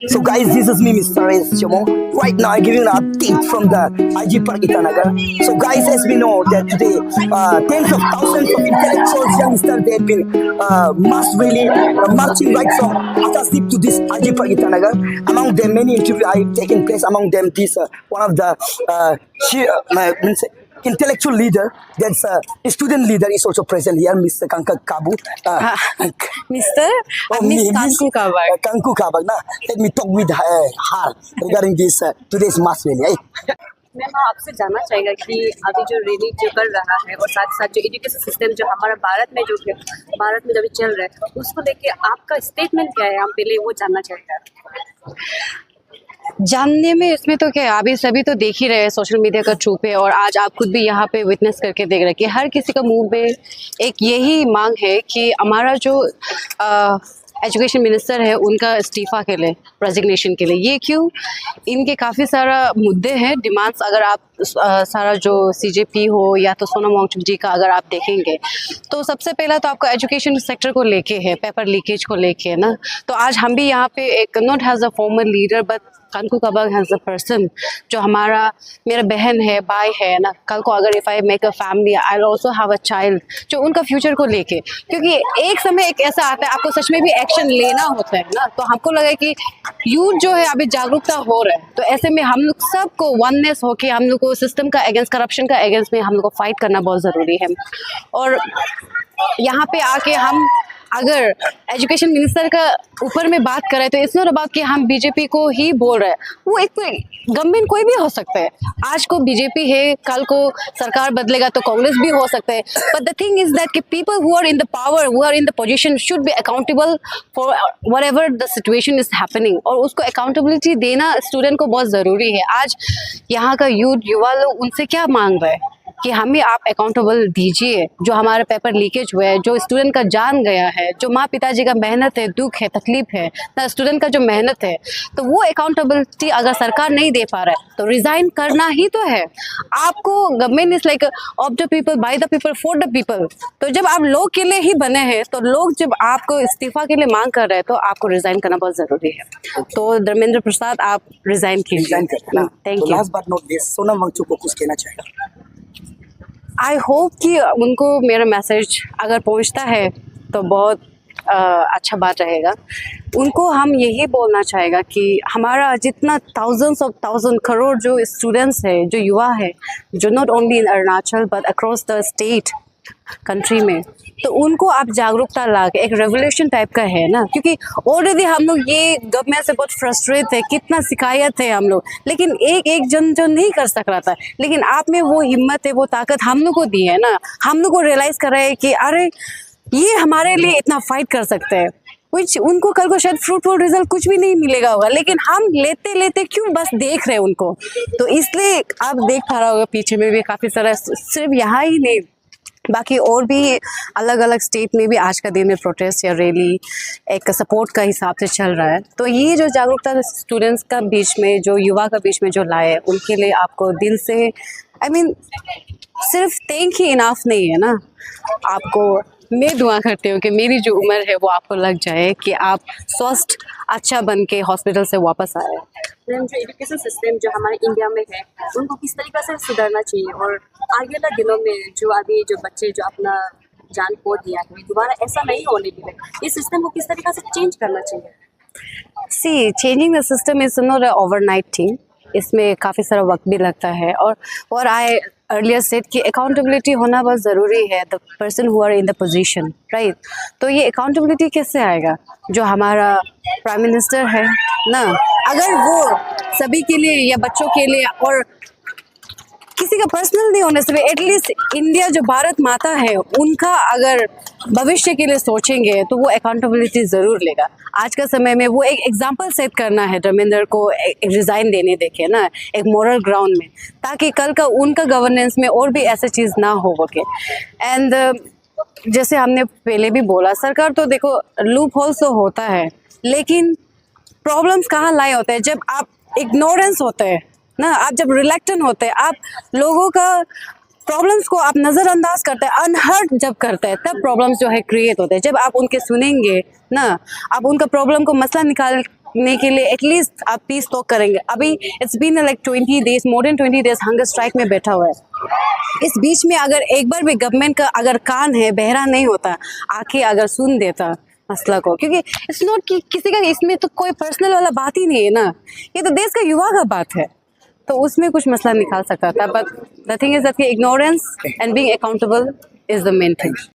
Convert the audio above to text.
So guys, this is me, Mr. S. Chomo. Right now, I'm giving an update from the IG Park Itanagar. So guys, as we know that today, tens of thousands of intellectuals, youngsters, they have been mass really marching right from Akasdeep to this IG Park Itanagar. Among them, many interviews have taken place. Among them, this one of the intellectual leader, that's a student leader is also present here, Mr. Kanka Kabu. Mr. Miss Kanku Kabak. Kanku Kabak. Now, let me talk with her regarding this today's mass rally. मैं आपसे जानना चाहेगा कि अभी जो rally जो कर रहा है और साथ साथ जो एजुकेशन सिस्टम जो हमारा भारत में जो है भारत में जो भी चल रहा है उसको लेके आपका स्टेटमेंट क्या है, हम पहले वो जानना चाहेंगे। जानने में इसमें तो क्या है, अभी सभी तो देख ही रहे हैं सोशल मीडिया का थ्रू पे, और आज आप खुद भी यहाँ पे विटनेस करके देख रहे हैं कि हर किसी का मुंह में एक यही मांग है कि हमारा जो एजुकेशन मिनिस्टर है उनका इस्तीफ़ा के लिए, रेजिग्नेशन के लिए। ये क्यों, इनके काफ़ी सारा मुद्दे हैं, डिमांड्स। अगर आप सारा जो सीजेपी हो या तो सोनम वांगचुक जी का अगर आप देखेंगे तो सबसे पहला तो आपको एजुकेशन सेक्टर को लेके है, पेपर लीकेज को लेके है ना। तो आज हम भी यहाँ पे एक not has a formal leader but कानकू कबाग हैज़ अ पर्सन, जो मेरा बहन है, भाई है ना। कल को अगर if I make a family I will also have a child, जो उनका फ्यूचर को लेके, क्योंकि एक समय एक ऐसा आता है आपको सच में भी एक्शन लेना होता है ना। तो हमको लगा कि यूथ जो है अभी जागरूकता हो रहा है, तो ऐसे में हम लोग सबको वननेस होके हम लोग को सिस्टम का अगेंस्ट, करप्शन का अगेंस्ट में हम लोग को फाइट करना बहुत ज़रूरी है। और यहाँ पे आके हम अगर एजुकेशन मिनिस्टर का ऊपर में बात करें तो इट्स नॉट अबाउट कि हम बीजेपी को ही बोल रहे हैं, वो एक गवर्नमेंट कोई भी हो सकता है। आज को बीजेपी है, कल को सरकार बदलेगा तो कांग्रेस भी हो सकता है। But the thing is that कि people who are in the power, who are in the position should be accountable for whatever the situation is happening, और उसको अकाउंटेबिलिटी देना स्टूडेंट को बहुत ज़रूरी है। आज यहाँ का युवा लोग उनसे क्या मांग रहे हैं कि हमें आप अकाउंटेबल दीजिए। जो हमारे पेपर लीकेज हुए हैं, जो स्टूडेंट का जान गया है, जो माँ पिताजी का मेहनत है, दुख है, तकलीफ है ना, स्टूडेंट का जो मेहनत है, तो वो अकाउंटेबिलिटी अगर सरकार नहीं दे पा रहा है तो रिजाइन करना ही तो है आपको। Government is like of the people, by the people, for the people. तो जब आप लोग के लिए ही बने हैं, तो लोग जब आपको इस्तीफा के लिए मांग कर रहे हैं तो आपको रिजाइन करना बहुत जरूरी है। तो धर्मेंद्र प्रसाद, आप रिजाइन कीजिए। Thank you. Last but not least, Sonam Wangchuk को कुछ कहना चाहेगा? आई होप कि उनको मेरा मैसेज अगर पहुंचता है तो बहुत अच्छा बात रहेगा। उनको हम यही बोलना चाहेगा कि हमारा जितना थाउजेंड करोड़ जो स्टूडेंट्स है, जो युवा है, जो not only in Arunachal but across the state country में, तो उनको आप जागरूकता ला के एक रेवोल्यूशन टाइप का है ना। क्योंकि ऑलरेडी हम लोग ये गवर्नमेंट से बहुत फ्रस्ट्रेट है, कितना शिकायत है हम लोग, लेकिन एक जन जो नहीं कर सक रहा था, लेकिन आप में वो हिम्मत है, वो ताकत हम लोग को दी है ना। हम लोग को रियलाइज़ कर रहे हैं कि अरे ये हमारे लिए इतना फाइट कर सकते हैं, कुछ उनको कल को शायद फ्रूटफुल रिजल्ट कुछ भी नहीं मिलेगा होगा, लेकिन हम लेते लेते क्यों बस देख रहे हैं उनको। तो इसलिए आप देख पा रहा होगा पीछे में भी काफ़ी सारा, सिर्फ यहाँ ही नहीं बाकी और भी अलग अलग स्टेट में भी आज का दिन में प्रोटेस्ट या रैली एक सपोर्ट का हिसाब से चल रहा है। तो ये जो जागरूकता स्टूडेंट्स का बीच में, जो युवा का बीच में जो लाए, उनके लिए आपको दिल से सिर्फ थैंक ही इनाफ नहीं है ना। आपको मैं दुआ करती हूँ कि मेरी जो उम्र है वो आपको लग जाए कि आप स्वस्थ अच्छा बन के हॉस्पिटल से वापस आए। मैम, जो एजुकेशन सिस्टम जो हमारे इंडिया में है उनको किस तरीके से सुधारना चाहिए, और आगे के दिनों में जो अभी जो बच्चे जो अपना जान खो दिया है दोबारा ऐसा नहीं होने के लिए इस सिस्टम को किस तरीके से चेंज करना चाहिए? See, changing the system is not a overnight thing, इसमें काफ़ी सारा वक्त भी लगता है। और आई अर्लियर सेड कि अकाउंटेबिलिटी होना बहुत ज़रूरी है, the person who are in the position, right. तो ये अकाउंटेबिलिटी कैसे आएगा? जो हमारा प्राइम मिनिस्टर है ना, अगर वो सभी के लिए या बच्चों के लिए और किसी का पर्सनल नहीं होने से भी एटलीस्ट इंडिया जो भारत माता है उनका अगर भविष्य के लिए सोचेंगे तो वो अकाउंटेबिलिटी ज़रूर लेगा। आज का समय में वो एक एग्जाम्पल सेट करना है धर्मेंद्र को रिज़ाइन देने देखे ना, एक मॉरल ग्राउंड में, ताकि कल का उनका गवर्नेंस में और भी ऐसे चीज़ ना हो सके। एंड जैसे हमने पहले भी बोला, सरकार तो देखो लूप होल्स तो होता है, लेकिन प्रॉब्लम्स कहाँ लाए होते हैं? जब आप इग्नोरेंस होते हैं ना, आप जब रिलेक्टेंट होते हैं, आप लोगों का प्रॉब्लम्स को आप नज़रअंदाज करते हैं, अनहर्ड जब करते हैं, तब प्रॉब्लम्स जो है क्रिएट होते हैं। जब आप उनके सुनेंगे ना, आप उनका प्रॉब्लम को मसला निकाल ने के लिए एटलीस्ट आप पीस तो करेंगे। अभी it's been like 20 days, more than 20 days hunger strike में बैठा हुआ है। इस बीच में अगर एक बार भी गवर्नमेंट का अगर कान है बहरा नहीं होता, आके अगर सुन देता मसला को, क्योंकि इट्स नॉट कि किसी का इसमें तो कोई पर्सनल वाला बात ही नहीं है ना, ये तो देश का युवा का बात है, तो उसमें कुछ मसला निकाल सकता था। But the thing is that ignorance and being accountable is the main thing.